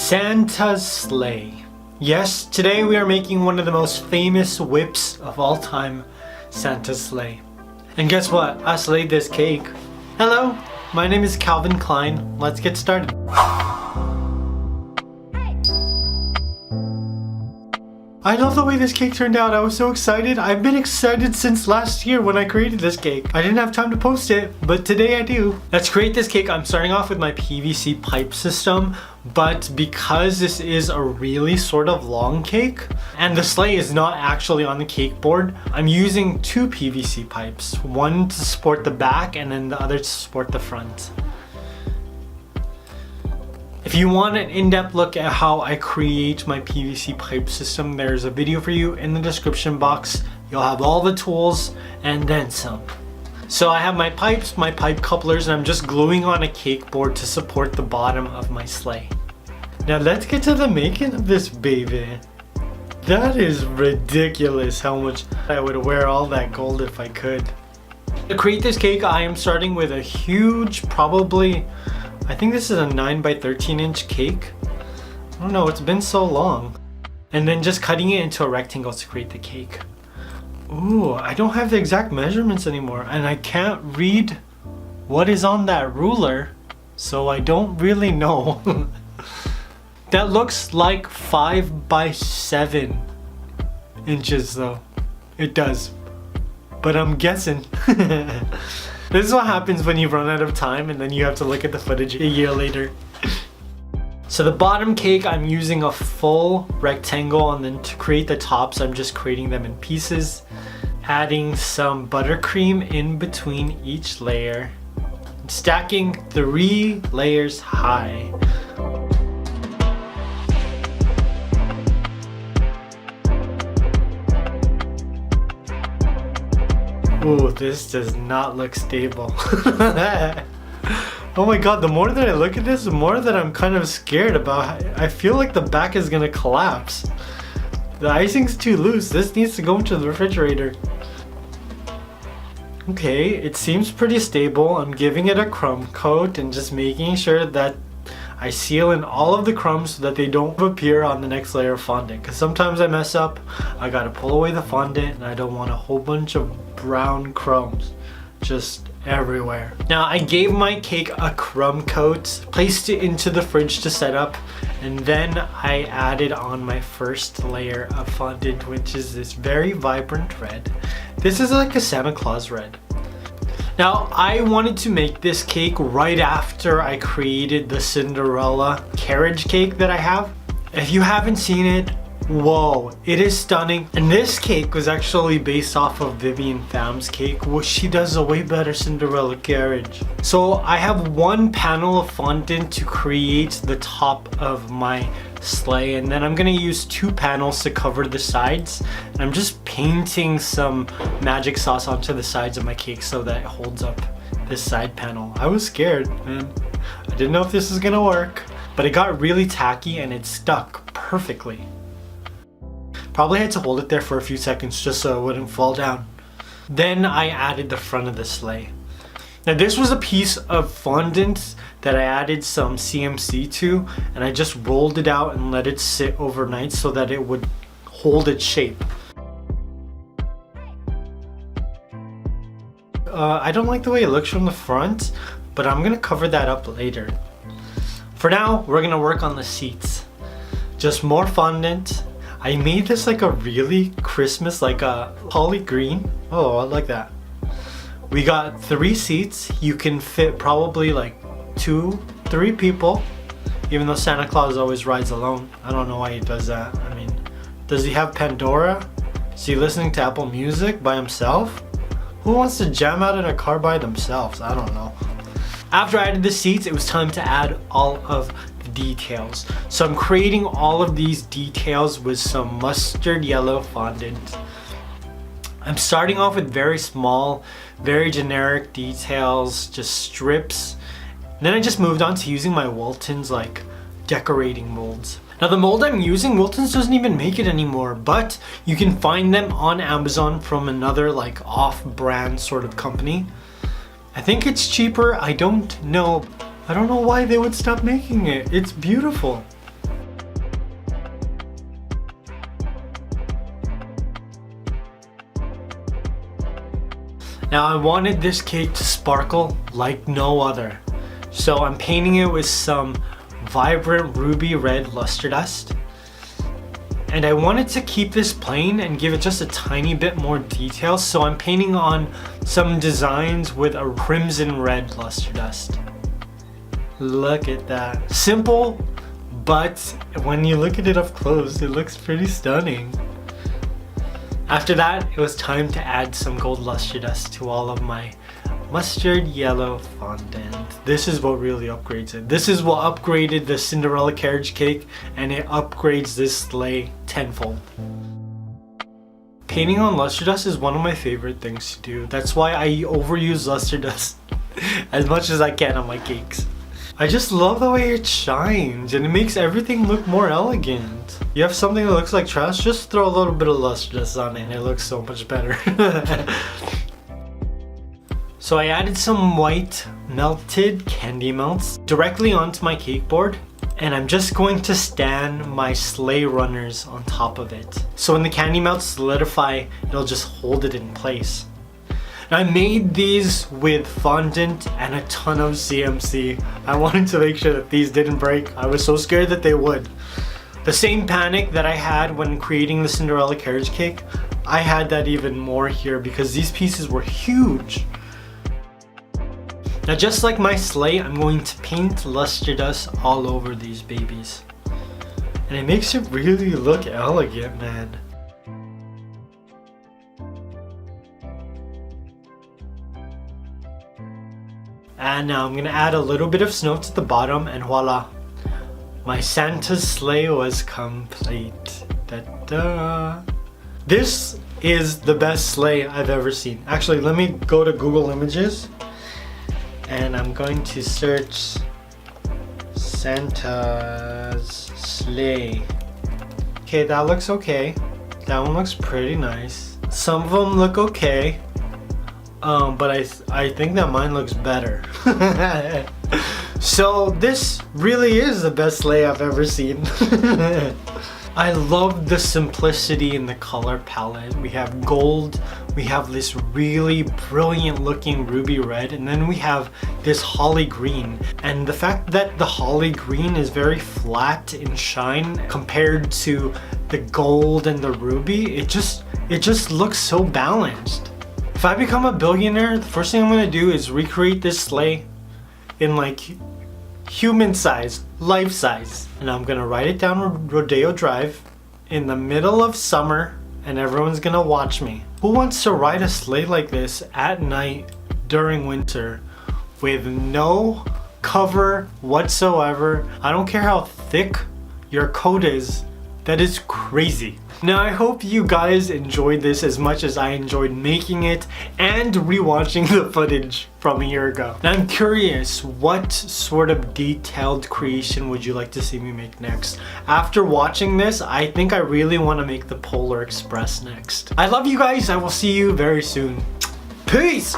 Santa's sleigh. Yes, today we are making one of the most famous whips of all time, Santa's sleigh. And guess what? I slayed this cake. Hello, my name is Calvin Klein. Let's get started. I love the way this cake turned out. I was so excited. I've been excited since last year when I created this cake. I didn't have time to post it, but today I do. Let's create this cake. I'm starting off with my PVC pipe system, but because this is a really sort of long cake and the sleigh is not actually on the cake board, I'm using two PVC pipes, one to support the back and then the other to support the front. If you want an in-depth look at how I create my PVC pipe system, there's a video for you in the description box. You'll have all the tools and then some. So I have my pipes, my pipe couplers, and I'm just gluing on a cake board to support the bottom of my sleigh. Now let's get to the making of this baby. That is ridiculous how much I would wear all that gold if I could. To create this cake, I am starting with a huge, probably, I think this is a 9 by 13 inch cake. I don't know, it's been so long. And then just cutting it into a rectangle to create the cake. Ooh, I don't have the exact measurements anymore and I can't read what is on that ruler, so I don't really know. That looks like 5 by 7 inches though. It does. But I'm guessing. This is what happens when you run out of time and then you have to look at the footage a year later. So the bottom cake, I'm using a full rectangle, and then to create the tops, I'm just creating them in pieces. Adding some buttercream in between each layer. Stacking 3 layers high. Ooh, this does not look stable. Oh my god, the more that I look at this, the more that I'm kind of scared about. I feel like the back is gonna collapse. The icing's too loose. This needs to go into the refrigerator. Okay, it seems pretty stable. I'm giving it a crumb coat and just making sure that I seal in all of the crumbs so that they don't appear on the next layer of fondant. Because sometimes I mess up, I gotta pull away the fondant and I don't want a whole bunch of brown crumbs just everywhere. Now I gave my cake a crumb coat, placed it into the fridge to set up, and then I added on my first layer of fondant, which is this very vibrant red. This is like a Santa Claus red. Now I wanted to make this cake right after I created the Cinderella carriage cake that I have. If you haven't seen it, whoa, it is stunning. And this cake was actually based off of Vivian Pham's cake, which she does a way better Cinderella carriage. So I have one panel of fondant to create the top of my sleigh, and then I'm gonna use 2 panels to cover the sides. And I'm just painting some magic sauce onto the sides of my cake so that it holds up this side panel. I was scared, man. I didn't know if this was gonna work, but it got really tacky and it stuck perfectly. Probably had to hold it there for a few seconds just so it wouldn't fall down. Then I added the front of the sleigh. Now this was a piece of fondant that I added some CMC to, and I just rolled it out and let it sit overnight so that it would hold its shape. I don't like the way it looks from the front, but I'm gonna cover that up later. For now, we're gonna work on the seats. Just more fondant. I made this like a really Christmas, like a holly green. Oh, I like that. We got 3 seats. You can fit probably like 2-3 people, even though Santa Claus always rides alone. I don't know why he does that. I mean, does he have Pandora? Is he listening to Apple Music by himself? Who wants to jam out in a car by themselves? I don't know. After I added the seats, it was time to add all of details. So I'm creating all of these details with some mustard yellow fondant. I'm starting off with very small, very generic details, just strips. And then I just moved on to using my Walton's like decorating molds. Now the mold I'm using, Walton's doesn't even make it anymore, but you can find them on Amazon from another like off-brand sort of company. I think it's cheaper, I don't know. I don't know why they would stop making it. It's beautiful. Now I wanted this cake to sparkle like no other. So I'm painting it with some vibrant ruby red luster dust. And I wanted to keep this plain and give it just a tiny bit more detail, so I'm painting on some designs with a crimson red luster dust. Look at that. Simple, but when you look at it up close, it looks pretty stunning. After that, it was time to add some gold luster dust to all of my mustard yellow fondant. This is what really upgrades it. This is what upgraded the Cinderella carriage cake, and it upgrades this sleigh tenfold. Painting on luster dust is one of my favorite things to do. That's why I overuse luster dust as much as I can on my cakes. I just love the way it shines and it makes everything look more elegant. You have something that looks like trash, just throw a little bit of luster dust on it and it looks so much better. So I added some white melted candy melts directly onto my cake board, and I'm just going to stand my sleigh runners on top of it. So when the candy melts solidify, it'll just hold it in place. Now I made these with fondant and a ton of CMC. I wanted to make sure that these didn't break. I was so scared that they would. The same panic that I had when creating the Cinderella carriage cake, I had that even more here because these pieces were huge. Now just like my sleigh, I'm going to paint luster dust all over these babies. And it makes it really look elegant, man. And now I'm gonna add a little bit of snow to the bottom, and voila! My Santa's sleigh was complete. Da-da. This is the best sleigh I've ever seen. Actually, let me go to Google Images. And I'm going to search Santa's sleigh. Okay, that looks okay. That one looks pretty nice. Some of them look okay. But I think that mine looks better. So this really is the best sleigh I've ever seen. I love the simplicity in the color palette. We have gold, we have this really brilliant looking ruby red, and then we have this holly green. And the fact that the holly green is very flat in shine compared to the gold and the ruby, it just looks so balanced. If I become a billionaire, the first thing I'm gonna do is recreate this sleigh in like human size, life size. And I'm gonna ride it down Rodeo Drive in the middle of summer and everyone's gonna watch me. Who wants to ride a sleigh like this at night during winter with no cover whatsoever? I don't care how thick your coat is, that is crazy. Now I hope you guys enjoyed this as much as I enjoyed making it and rewatching the footage from a year ago. Now I'm curious, what sort of detailed creation would you like to see me make next? After watching this, I think I really want to make the Polar Express next. I love you guys. I will see you very soon. Peace!